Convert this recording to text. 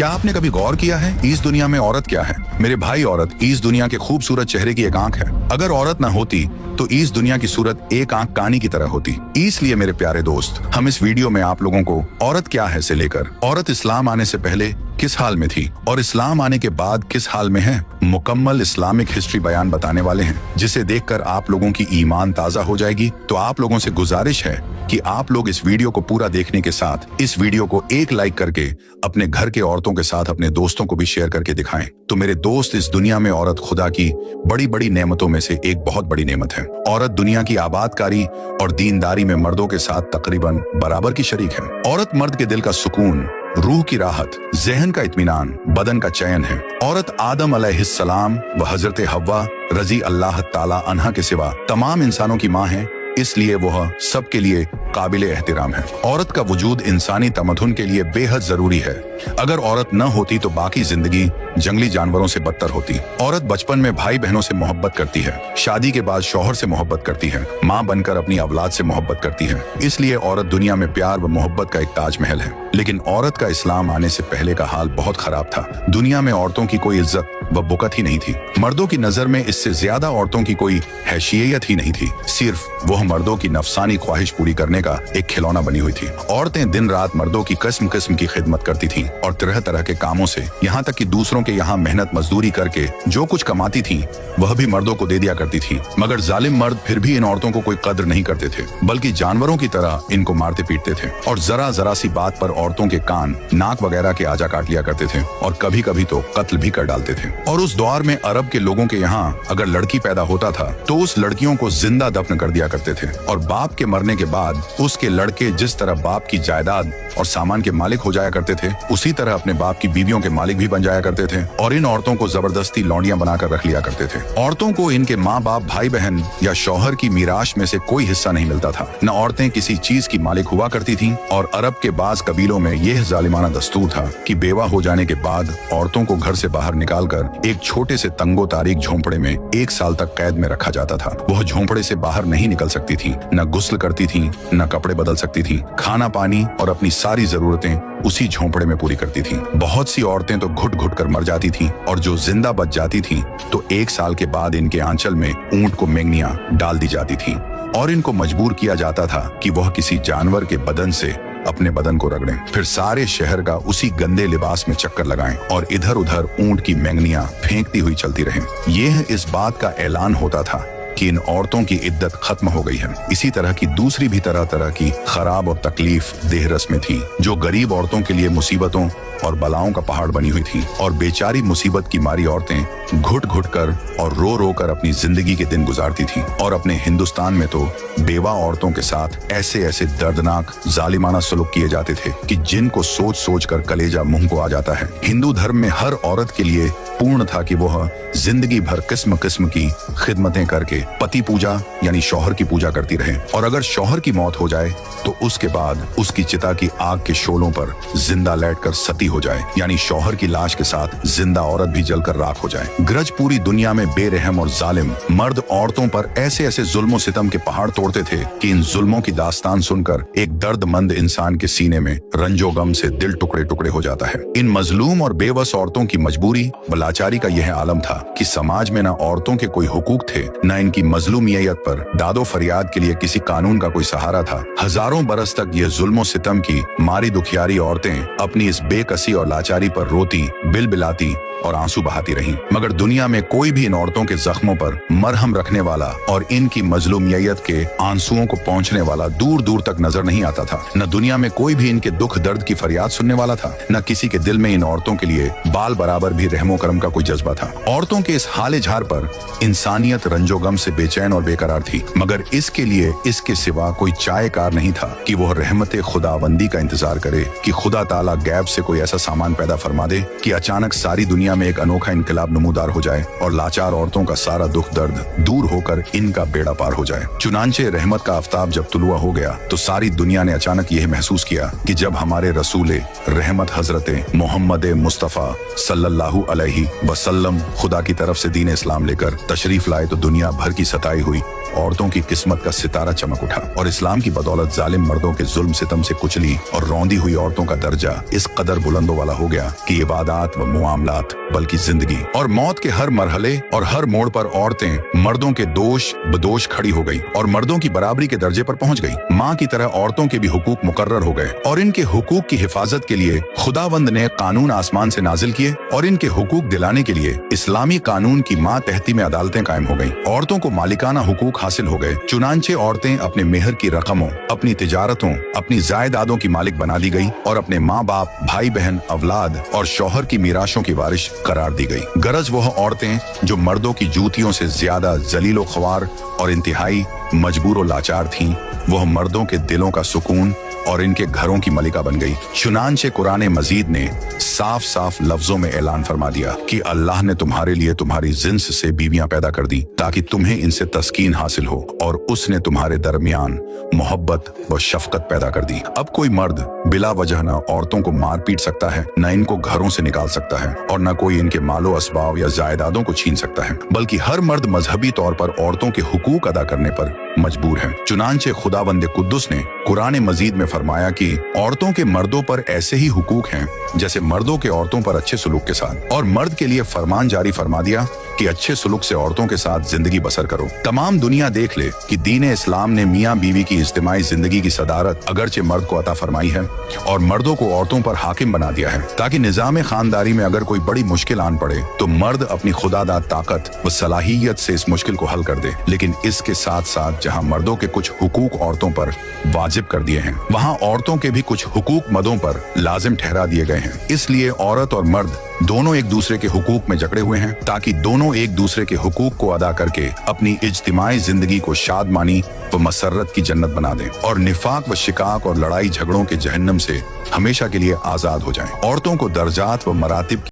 क्या आपने कभी गौर किया है इस दुनिया में औरत क्या है? मेरे भाई, औरत इस दुनिया के खूबसूरत चेहरे की एक आंख है। अगर औरत ना होती तो इस दुनिया की सूरत एक आंख कानी की तरह होती। इसलिए मेरे प्यारे दोस्त, हम इस वीडियो में आप लोगों को औरत क्या है से लेकर औरत इस्लाम आने से पहले किस हाल में थी और इस्लाम आने के बाद किस हाल में है, मुकम्मल इस्लामिक हिस्ट्री बयान बताने वाले हैं, जिसे देखकर आप लोगों की ईमान ताजा हो जाएगी। तो आप लोगों से गुजारिश है कि आप लोग इस वीडियो को पूरा देखने के साथ इस वीडियो को एक लाइक करके अपने घर के औरतों के साथ अपने दोस्तों को भी शेयर करके दिखाएं। तो मेरे दोस्त, इस दुनिया में औरत खुदा की बड़ी बड़ी नेमतों में से एक बहुत बड़ी नेमत है। औरत दुनिया की आबादकारी और दीनदारी में मर्दों के साथ तकरीबन बराबर की शरीक है। औरत मर्द के दिल का सुकून, रूह की राहत, जहन का इत्मीनान, बदन का चयन है। औरत आदम अलैहिस्सलाम व हजरत हव्वा रजी अल्लाह ताला अन्हा के सिवा तमाम इंसानों की माँ है, इसलिए वह सबके लिए काबिल एहतराम है। औरत का वजूद इंसानी तमद्दुन के लिए बेहद जरूरी है। अगर औरत न होती तो बाकी जिंदगी जंगली जानवरों से बदतर होती। औरत बचपन में भाई बहनों से मोहब्बत करती है, शादी के बाद शौहर से मोहब्बत करती है, माँ बनकर अपनी औलाद से मोहब्बत करती है। इसलिए औरत दुनिया में प्यार व मोहब्बत का एक ताजमहल है। लेकिन औरत का इस्लाम आने से पहले का हाल बहुत खराब था। दुनिया में औरतों की कोई इज्जत व बुकत ही नहीं थी। मर्दों की नजर में इससे ज्यादा औरतों की कोई हैसियत ही नहीं थी। सिर्फ वह मर्दों की नफसानी ख्वाहिश पूरी करने का एक खिलौना बनी हुई थी। औरतें दिन रात मर्दों की किस्म किस्म की खिदमत करती थीं और तरह तरह के कामों से, यहाँ तक कि दूसरों के यहाँ मेहनत मजदूरी करके जो कुछ कमाती थीं वह भी मर्दों को दे दिया करती थी। मगर जालिम मर्द फिर भी इन औरतों को कोई कद्र नहीं करते थे, बल्कि जानवरों की तरह इनको मारते पीटते थे और जरा जरा सी बात पर औरतों के कान, नाक वगैरह के आजा काट लिया करते थे और कभी कभी तो कत्ल भी कर डालते थे। और उस दौर में अरब के लोगों के यहाँ अगर लड़की पैदा होता था तो उस लड़कियों को जिंदा दफन कर दिया करते थे और बाप के मरने के बाद उसके लड़के जिस तरह बाप की जायदाद और सामान के मालिक हो जाया करते थे, उसी तरह अपने बाप की बीवियों के मालिक भी बन जाया करते थे और इन औरतों को जबरदस्ती लौंडियां बनाकर रख लिया करते थे। औरतों को इनके माँ बाप, भाई बहन या शौहर की मीराश में से कोई हिस्सा नहीं मिलता था। न औरतें किसी चीज की मालिक हुआ करती थीं और अरब के बाज कबीलों में यह जालिमाना दस्तूर था कि बेवा हो जाने के बाद औरतों को घर से बाहर निकालकर एक छोटे से तंगो तारीख झोंपड़े में 1 साल तक कैद में रखा जाता था। वह झोंपड़े से बाहर नहीं निकल सकती थी, न गुस्ल करती थी, न कपड़े बदल सकती थी। खाना पानी और अपनी सारी जरूरतें उसी झोंपड़े में पूरी करती थीं। बहुत सी औरतें तो घुट घुट कर मर जाती थीं और जो जिंदा बच जाती थीं तो 1 साल के बाद इनके आंचल में ऊंट को मेंगनियां डाल दी जाती थीं और इनको मजबूर किया जाता था कि वह किसी जानवर के बदन से अपने बदन को रगड़ें, फिर सारे शहर का उसी गंदे लिबास में चक्कर लगाएं और इधर उधर ऊंट की मेंगनियां फेंकती हुई चलती रहें। यह इस बात का ऐलान होता था कि इन औरतों की इद्दत खत्म हो गई है। इसी तरह की दूसरी भी तरह तरह की खराब और तकलीफ देह रस्में थी, जो गरीब औरतों के लिए मुसीबतों और बलाओं का पहाड़ बनी हुई थी और बेचारी मुसीबत की मारी औरतें घुट घुट कर और रो रो कर अपनी जिंदगी के दिन गुजारती थीं। और अपने हिंदुस्तान में तो बेवा औरतों के साथ ऐसे ऐसे दर्दनाक जालिमाना सलूक किए जाते थे कि जिनको सोच सोच कर कलेजा मुंह को आ जाता है। हिंदू धर्म में हर औरत के लिए पूर्ण था कि वह जिंदगी भर किस्म किस्म की खिदमतें करके पति पूजा यानी शौहर की पूजा करती रहे और अगर शौहर की मौत हो जाए तो उसके बाद उसकी चिता की आग के शोलों पर जिंदा लेटकर सती हो जाए, यानी शौहर की लाश के साथ जिंदा औरत भी जलकर राख हो जाए। ग्रज पूरी दुनिया में बेरहम और जालिम मर्द औरतों पर ऐसे ऐसे जुल्म सितम के पहाड़ तोड़ते थे कि इन जुल्मों की दास्तान सुनकर एक दर्दमंद इंसान के सीने में रंजो गम से दिल टुकड़े टुकड़े हो जाता है। इन मजलूम और बेबस औरतों की मजबूरी व लाचारी का यह आलम था कि समाज में न औरतों के कोई हुकूक थे, न इनकी मजलूमियत पर दादो फरियाद के लिए किसी कानून का कोई सहारा था। हजारों बरस तक ये जुल्मो सितम की मारी दुखियारी औरतें अपनी इस बेकसी और लाचारी पर रोती, बिलबिलाती और आंसू बहाती रहीं। मगर दुनिया में कोई भी इन औरतों के जख्मों पर मरहम रखने वाला और इनकी मजलूमियत के आंसुओं को पहुंचने वाला दूर दूर तक नजर नहीं आता था। न दुनिया में कोई भी इनके दुख दर्द की फरियाद सुनने वाला था, न किसी के दिल में इन औरतों के लिए बाल बराबर भी रहमो करम का कोई जज्बा था। औरतों के इस हाले झार पर इंसानियत रंजो गम से बेचैन और बेकरार थी, मगर इसके लिए इसके सिवा कोई चाय कार नहीं था कि वह रहमत खुदाबंदी का इंतजार करे कि खुदा ताला गैब से कोई ऐसा सामान पैदा फरमा दे कि अचानक सारी दुनिया में एक अनोखा इनकलाब नमूदार हो जाए और लाचार औरतों का सारा दुख दर्द दूर होकर इनका बेड़ा पार हो जाए। चुनांचे रहमत का आफ्ताब जब तुलुआ हो गया तो सारी दुनिया ने अचानक यह महसूस किया कि जब हमारे रसूले रहमत हजरत मोहम्मद मुस्तफ़ा सल्लल्लाहु अलैहि वसल्लम खुदा की तरफ से दीन इस्लाम लेकर तशरीफ लाए तो दुनिया भर की सताई हुई औरतों की किस्मत का सितारा चमक उठा और इस्लाम की बदौलत जालिम मर्दों के जुल्म सितम से कुचली और रौंदी हुई औरतों का दर्जा इस कदर बुलंदों वाला हो गया कि इबादत व मुआमलात बल्कि जिंदगी और मौत के हर मरहले और हर मोड़ पर औरतें मर्दों के दोष बदोश खड़ी हो गई और मर्दों की बराबरी के दर्जे पर पहुंच गई। माँ की तरह औरतों के भी हुकूक मुकर्रर हो गए और इनके हुकूक की हिफाजत के लिए खुदावंद ने कानून आसमान से नाजिल किए और इनके हुकूक दिलाने के लिए इस्लामी कानून की मातहती में अदालतें कायम हो गई। औरतों को मालिकाना हुकूक हासिल हो गए। चुनांचे औरतें अपने मेहर की रकमों, अपनी तिजारतों, अपनी जायदादों की मालिक बना दी गई और अपने माँ बाप, भाई बहन, औलाद और शौहर की मीराशों की वारिश करार दी गई। गरज वह औरतें जो मर्दों की जूतियों से ज्यादा जलीलो ख्वार और इंतहाई मजबूर लाचार थीं, वह मर्दों के दिलों का सुकून और इनके घरों की मलिका बन गई। चुनांचे कुरान मजीद ने साफ साफ लफ्जों में ऐलान फरमा दिया कि अल्लाह ने तुम्हारे लिए तुम्हारी जिन्स से बीवियां पैदा कर दी ताकि तुम्हें इनसे तस्कीन हासिल हो और उसने तुम्हारे दरमियान मोहब्बत व शफकत पैदा कर दी। अब कोई मर्द बिला वजह न औरतों को मार पीट सकता है, न इनको घरों से निकाल सकता है और न कोई इनके मालो असबाब या जायदादों को छीन सकता है, बल्कि हर मर्द मजहबी तौर पर औरतों के हुकूक अदा करने पर मजबूर है। चुनांचे खुदावंद कुद्दुस ने कुरान मजीद में फरमाया कि औरतों के मर्दों पर ऐसे ही हुकूक हैं जैसे मर्दों के औरतों पर अच्छे सुलूक के साथ, और मर्द के लिए फरमान जारी फरमा दिया कि अच्छे सुलूक से औरतों के साथ जिंदगी बसर करो। तमाम दुनिया देख ले कि दीन इस्लाम ने मियाँ बीवी की इज्तिमाई जिंदगी की सदारत अगरचे मर्द को अता फरमाई है और मर्दों को औरतों पर हाकिम बना दिया है ताकि निजाम खानदारी में अगर कोई बड़ी मुश्किल आन पड़े तो मर्द अपनी खुदादाद ताकत व सलाहियत से इस मुश्किल को हल कर दे। लेकिन इसके साथ साथ जहाँ मर्दों के कुछ हुकूक औरतों पर वाजिब कर दिए हैं, वहाँ औरतों के भी कुछ हुकूक मर्दों पर लाजिम ठहरा दिए गए हैं। इसलिए औरत और मर्द दोनों एक दूसरे के हुकूक में जकड़े हुए हैं ताकि दोनों एक दूसरे के हुकूक को अदा करके अपनी इज्तिमाई जिंदगी को शादमानी व मसर्रत की जन्नत बना दें और निफाक व शिकाक और लड़ाई झगड़ों के जहन्नम से हमेशा के लिए आजाद हो जाएं। औरतों को दर्जात व मरातिब